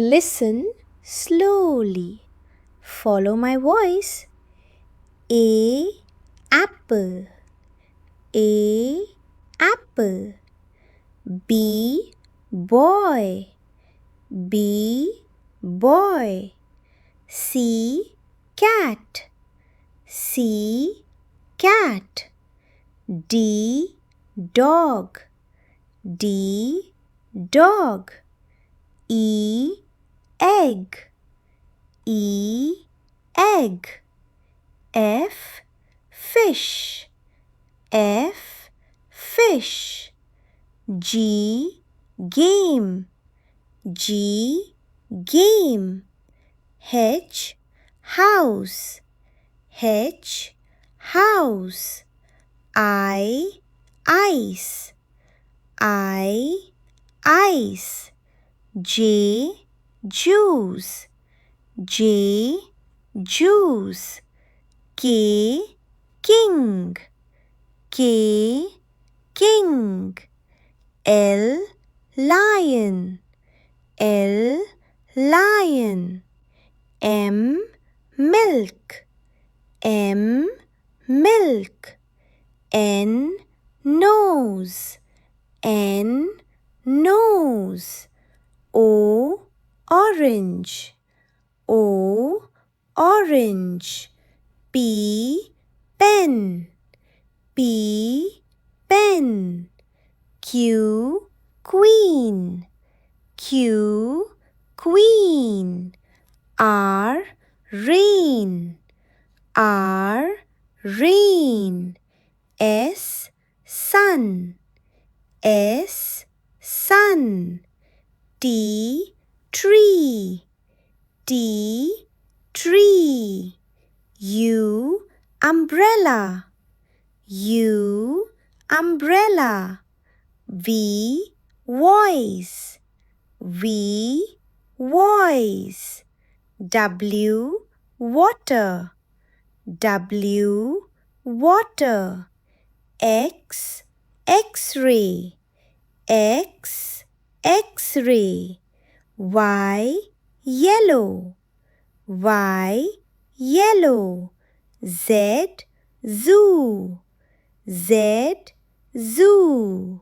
Listen slowly. Follow my voice. A apple. A apple. B boy. B boy. C cat. C cat. D dog. D dog. E egg. E egg. F fish. F fish. G game. G game. H house. H house. I ice. I ice. J juice. J juice. K king. K king. L lion. L lion. M milk. M milk. N nose. N nose. O orange. O orange. P pen. P pen. Q queen. Q queen. R rain. R rain. S sun. S sun. T tree. T tree. U umbrella. U umbrella. V voice. V voice. W water. W water. X x-ray. X x-ray. Y yellow. Y yellow. Z zoo. Z zoo.